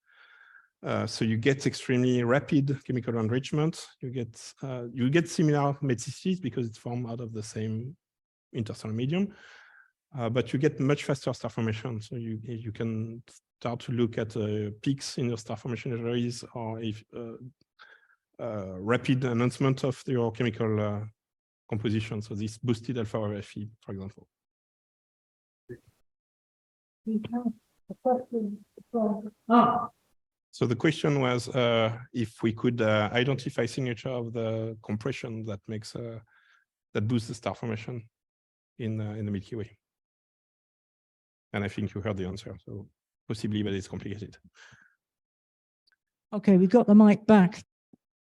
So you get extremely rapid chemical enrichment. You get similar meticities because it's formed out of the same interstellar medium, but you get much faster star formation. So you can start to look at peaks in your star formation arrays, or if rapid announcement of your chemical composition. So this boosted alpha Fe, for example. So the question was if we could identify signature of the compression that makes that boosts the star formation in the Milky Way. And I think you heard the answer. So possibly, but it's complicated. Okay, we got the mic back.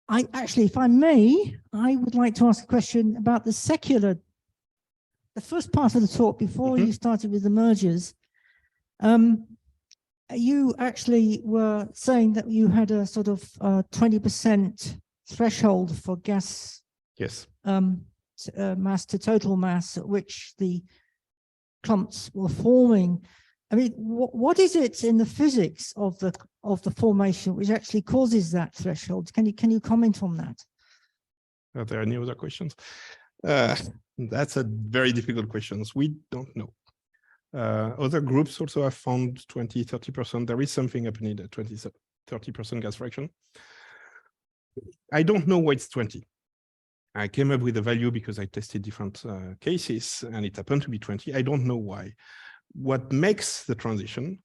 Actually, if I may, I would like to ask a question about the first part of the talk before you started with the mergers. You actually were saying that you had a sort of 20% threshold for gas Yes. Mass to total mass at which the clumps were forming. I mean, what is it in the physics of the formation which actually causes that threshold? Can you comment on that? Are there any other questions? That's a very difficult question. We don't know. Other groups also have found 20–30%. There is something happening at 20–30% gas fraction. I don't know why it's 20. I came up with a value because I tested different cases, and it happened to be 20. I don't know why. What makes the transition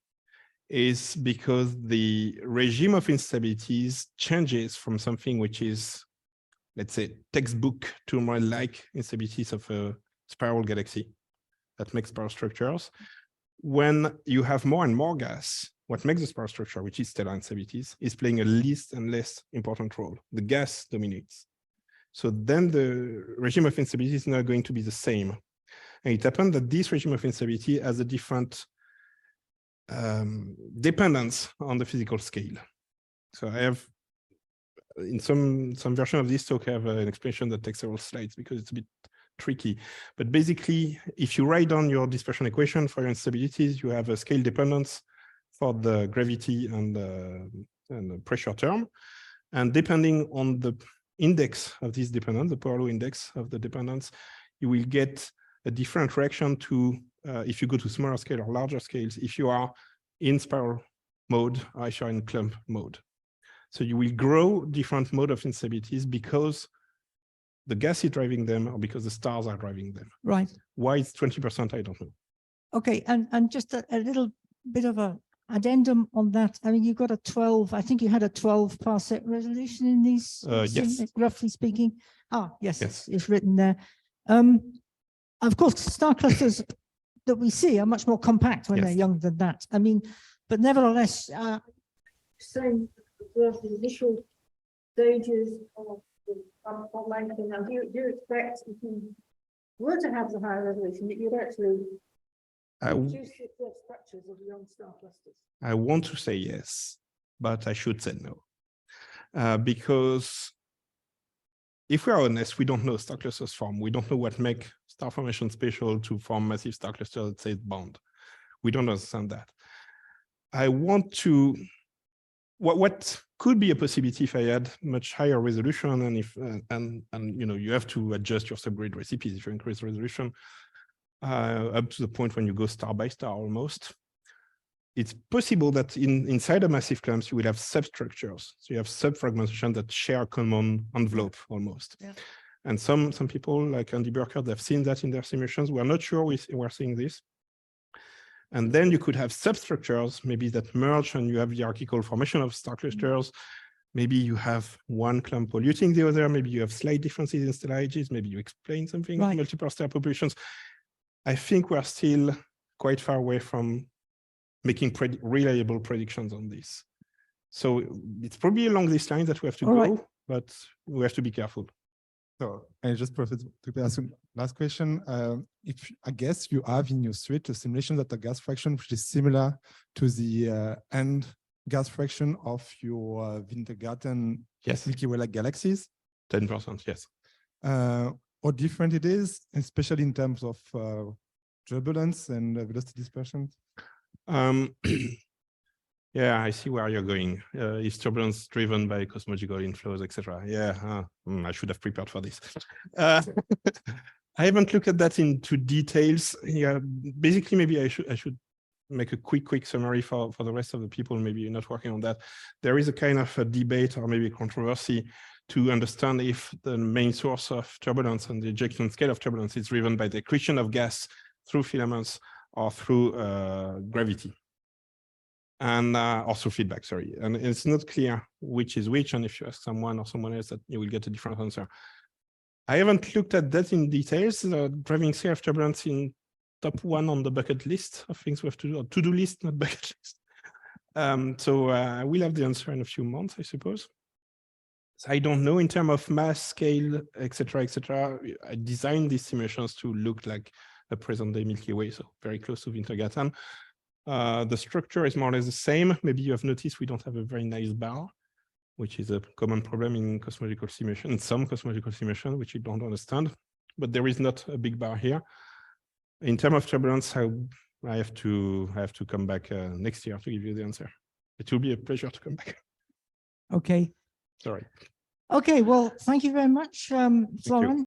is because the regime of instabilities changes from something which is, let's say, textbook to more like instabilities of a spiral galaxy that makes spiral structures. When you have more and more gas, what makes the spiral structure, which is stellar instabilities, is playing a less and less important role. The gas dominates. So then the regime of instability is not going to be the same. And it happened that this regime of instability has a different dependence on the physical scale. So I have, in some version of this talk, I have an explanation that takes several slides because it's a bit tricky. But basically, if you write down your dispersion equation for your instabilities, you have a scale dependence for the gravity and the pressure term. And depending on the index of this dependence, the power law index of the dependence, you will get a different reaction to if you go to smaller scale or larger scales, if you are in spiral mode or if you're in clump mode. So you will grow different mode of instabilities because the gas is driving them or because the stars are driving them. Right. Why it's 20%, I don't know. Okay, and just a little bit of a addendum on that. I mean, you've got a 12, I think you had a 12 parsec resolution in these, yes. roughly speaking. Ah, yes, Yes. it's written there. Of course, star clusters that we see are much more compact when Yes. they're younger than that. I mean, but nevertheless, same observe the initial stages of length. Now, do you expect if you were to have the higher resolution that you'd actually reduce the structures of young star clusters? I want to say yes, but I should say no. Because if we are honest, we don't know star clusters form. We don't know what makes star formation special to form massive star clusters that say bound. We don't understand that. I want to, what could be a possibility if I had much higher resolution and if, and you know, you have to adjust your subgrid recipes if you increase resolution up to the point when you go star by star almost. It's possible that inside a massive clumps, you will have substructures. So you have subfragmentation that share a common envelope almost. Yeah. And some people like Andy Burkert have seen that in their simulations. We're not sure we're seeing this. And then you could have substructures, maybe that merge and you have hierarchical formation of star clusters. Maybe you have one clump polluting the other. Maybe you have slight differences in stellarages. Maybe you explain something, right. Multiple star populations. I think we're still quite far away from making reliable predictions on this. So it's probably along this line that we have to go, but we have to be careful. So I just profit to ask last question. If I guess you have in your suite a simulation that the gas fraction which is similar to the end gas fraction of your Wintergarten Milky Way-like galaxies? 10%, yes. How different it is, especially in terms of turbulence and velocity dispersion? Yeah, I see where you're going. Is turbulence driven by cosmological inflows, etc.? Yeah, I should have prepared for this. I haven't looked at that into details. Yeah, basically, maybe I should make a quick summary for the rest of the people. Maybe you're not working on that. There is a kind of a debate or maybe controversy to understand if the main source of turbulence and the ejection scale of turbulence is driven by the accretion of gas through filaments or through gravity. And also feedback, sorry. And it's not clear which is which. And if you ask someone or someone else, that you will get a different answer. I haven't looked at that in details. Driving scale of turbulence in top one on the bucket list of things we have to do, or to-do list, not bucket list. So I will have the answer in a few months, I suppose. So I don't know in terms of mass, scale, etc., etc. I designed these simulations to look like a present-day Milky Way, so very close to Wintergarten. The structure is more or less the same. Maybe you have noticed we don't have a very nice bar, which is a common problem in cosmological simulation, in some cosmological simulation, which you don't understand. But there is not a big bar here. In terms of turbulence, I have to come back next year to give you the answer. It will be a pleasure to come back. Okay. Sorry. Okay, well, thank you very much, Florent.